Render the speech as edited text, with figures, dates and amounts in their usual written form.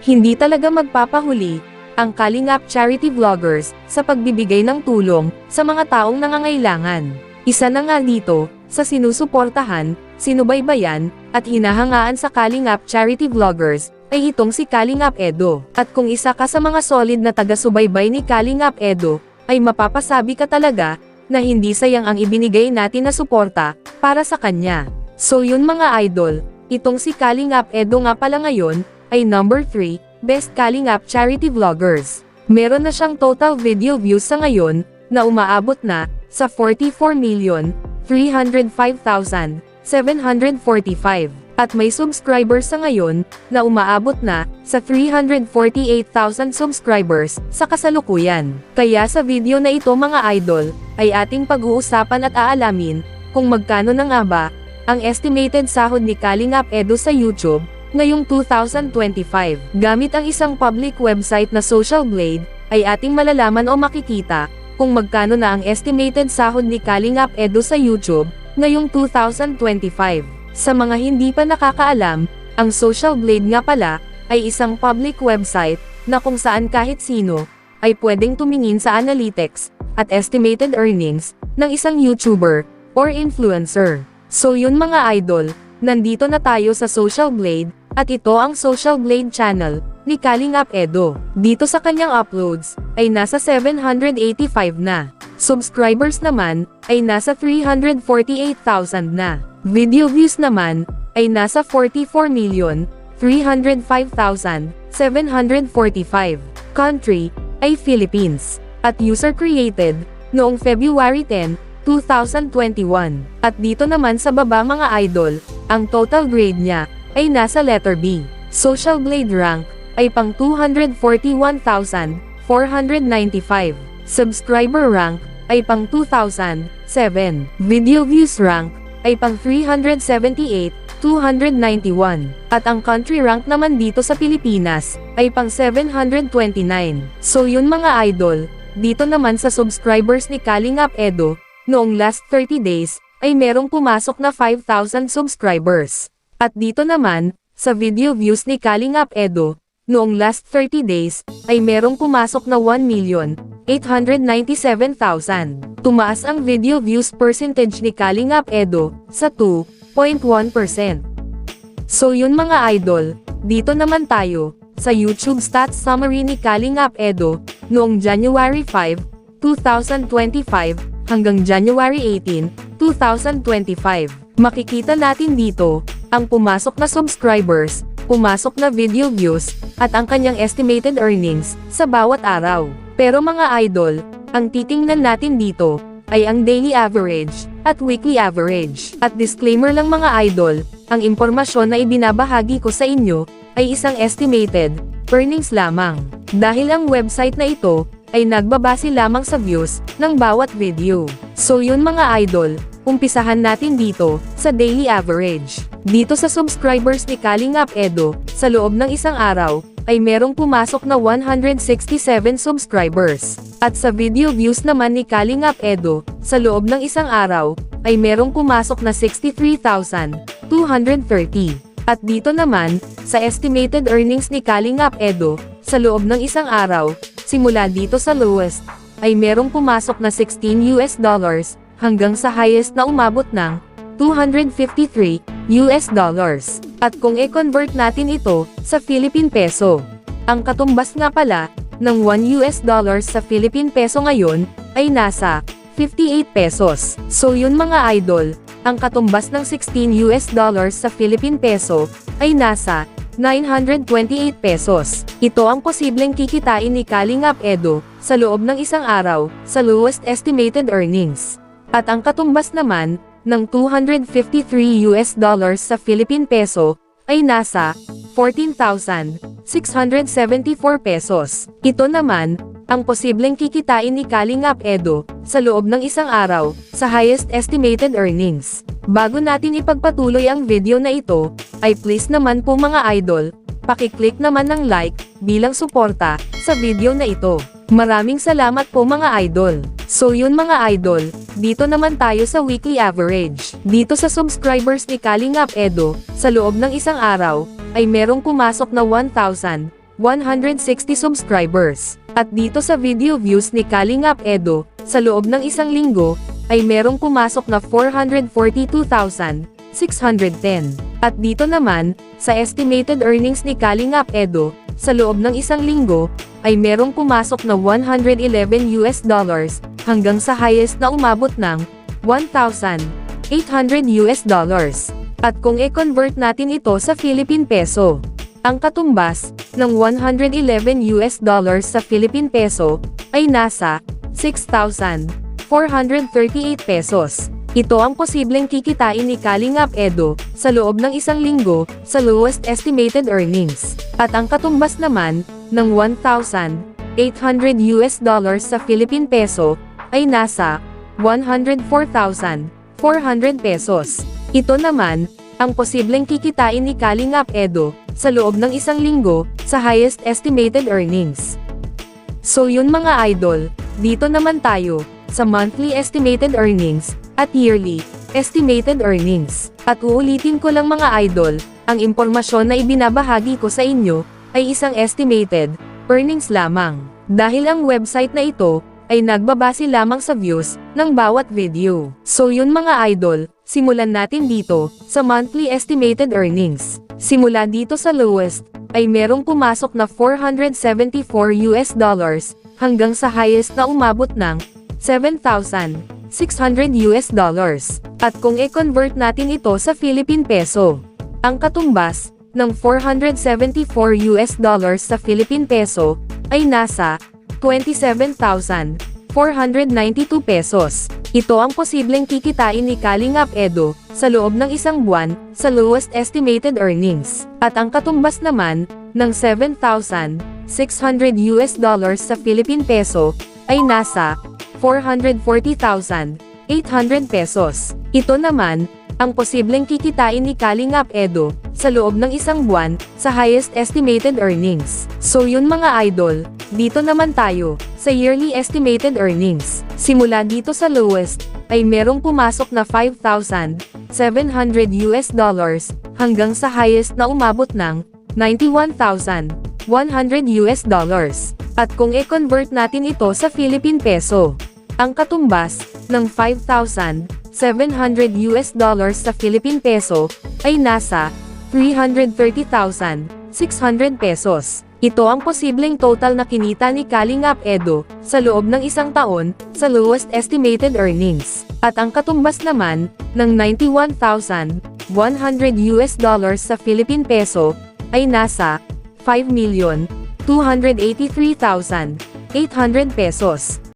Hindi talaga magpapahuli ang Kalingap charity vloggers sa pagbibigay ng tulong sa mga taong nangangailangan. Isa na nga dito sa sinusuportahan, sinubaybayan, at hinahangaan sa Kalingap charity vloggers ay itong si Kalingap Edo. At kung isa ka sa mga solid na taga-subaybay ni Kalingap Edo, ay mapapasabi ka talaga na hindi sayang ang ibinigay natin na suporta para sa kanya. So yun mga idol, itong si Kalingap Edo nga pala ngayon ay number 3 Best Kalingap Charity Vloggers. Meron na siyang total video views sa ngayon na umaabot na sa 44,305,745 at may subscribers sa ngayon na umaabot na sa 348,000 subscribers sa kasalukuyan. Kaya sa video na ito mga idol, ay ating pag-uusapan at aalamin kung magkano na nga ba ang estimated sahod ni Kalingap Edo sa YouTube ngayong 2025. Gamit ang isang public website na Social Blade, ay ating malalaman o makikita kung magkano na ang estimated sahod ni Kalingap Edo sa YouTube ngayong 2025. Sa mga hindi pa nakakaalam, ang Social Blade nga pala ay isang public website na kung saan kahit sino ay pwedeng tumingin sa analytics at estimated earnings ng isang YouTuber or influencer. So yun mga idol, nandito na tayo sa Social Blade at ito ang Social Blade channel ni Kalingap Edo. Dito sa kanyang uploads ay nasa 785 na. Subscribers naman ay nasa 348,000 na. Video views naman ay nasa 44,305,745. Country ay Philippines. At user created noong February 10, 2021. At dito naman sa baba mga idol, ang total grade niya ay nasa letter B. Social Blade rank ay pang 241,495. Subscriber rank ay pang 2,007. Video views rank ay pang 378,291. At ang country rank naman dito sa Pilipinas ay pang 729. So yun mga idol, dito naman sa subscribers ni Kalingap Edo, noong last 30 days, ay merong pumasok na 5,000 subscribers. At dito naman, sa video views ni Kalingap Edo, noong last 30 days, ay merong pumasok na 1,897,000. Tumaas ang video views percentage ni Kalingap Edo sa 2.1%. So yun mga idol, dito naman tayo sa YouTube stats summary ni Kalingap Edo noong January 5, 2025 hanggang January 18, 2025. Makikita natin dito ang pumasok na subscribers, pumasok na video views, at ang kanyang estimated earnings sa bawat araw. Pero mga idol, ang titingnan natin dito ay ang daily average at weekly average. At disclaimer lang mga idol, ang impormasyon na ibinabahagi ko sa inyo ay isang estimated earnings lamang. Dahil ang website na ito ay nagbabase lamang sa views ng bawat video. So yun mga idol, umpisahan natin dito sa daily average. Dito sa subscribers ni Kalingap Edo, sa loob ng isang araw, ay merong pumasok na 167 subscribers. At sa video views naman ni Kalingap Edo, sa loob ng isang araw, ay merong pumasok na 63,230. At dito naman, sa estimated earnings ni Kalingap Edo, sa loob ng isang araw, simula dito sa lowest, ay merong pumasok na $16 hanggang sa highest na umabot ng $253. At kung i-convert natin ito sa Philippine Peso, ang katumbas nga pala ng $1 sa Philippine Peso ngayon ay nasa 58 pesos. So yun mga idol, ang katumbas ng $16 sa Philippine Peso ay nasa 928 pesos. Ito ang posibleng kikitain ni Kalingap Edo sa loob ng isang araw sa lowest estimated earnings. At ang katumbas naman ng $253 sa Philippine Peso ay nasa 14,674 pesos. Ito naman ang posibleng kikitain ni Kalingap Edo sa loob ng isang araw sa highest estimated earnings. Bago natin ipagpatuloy ang video na ito, ay please naman po mga idol, paki-click naman ng like bilang suporta sa video na ito. Maraming salamat po mga idol. So yun mga idol, dito naman tayo sa weekly average. Dito sa subscribers ni Kalingap Edo, sa loob ng isang araw, ay merong pumasok na 1,209 160 subscribers. At dito sa video views ni Kalingap Edo, sa loob ng isang linggo, ay merong pumasok na 442,610. At dito naman, sa estimated earnings ni Kalingap Edo, sa loob ng isang linggo, ay merong pumasok na $111 hanggang sa highest na umabot ng $1,800. At kung i-convert natin ito sa Philippine Peso, ang katumbas ng $111 sa Philippine Peso ay nasa 6,438 pesos. Ito ang posibleng kikitain ni Kalingap Edo sa loob ng isang linggo sa lowest estimated earnings. At ang katumbas naman ng $1,800 sa Philippine Peso ay nasa 104,400 pesos. Ito naman ang posibleng kikitain ni Kalingap Edo sa loob ng isang linggo sa highest estimated earnings. So yun mga idol, dito naman tayo sa monthly estimated earnings at yearly estimated earnings. At uulitin ko lang mga idol, ang impormasyon na ibinabahagi ko sa inyo ay isang estimated earnings lamang. Dahil ang website na ito ay nagbabase lamang sa views ng bawat video. So yun mga idol, simulan natin dito sa monthly estimated earnings. Simula dito sa lowest, ay merong pumasok na $474 hanggang sa highest na umabot ng $7,600. At kung i-convert natin ito sa Philippine Peso, ang katumbas ng $474 sa Philippine Peso ay nasa 27,492 pesos. Ito ang posibleng kikitain ni Kalingap Edo sa loob ng isang buwan sa lowest estimated earnings. At ang katumbas naman ng $7,600 sa Philippine Peso ay nasa 440,800 pesos. Ito naman ang posibleng kikitain ni Kalingap Edo sa loob ng isang buwan sa highest estimated earnings. So yun mga idol, dito naman tayo sa yearly estimated earnings. Simula dito sa lowest, ay merong pumasok na $5,700 hanggang sa highest na umabot ng $91,100. At kung i-convert natin ito sa Philippine Peso, ang katumbas ng $5,700 sa Philippine Peso ay nasa 330,600 pesos. Ito ang posibleng total na kinita ni Kalingap Edo sa loob ng isang taon sa lowest estimated earnings. At ang katumbas naman ng $91,100 sa Philippine Peso ay nasa 5,283,800 pesos.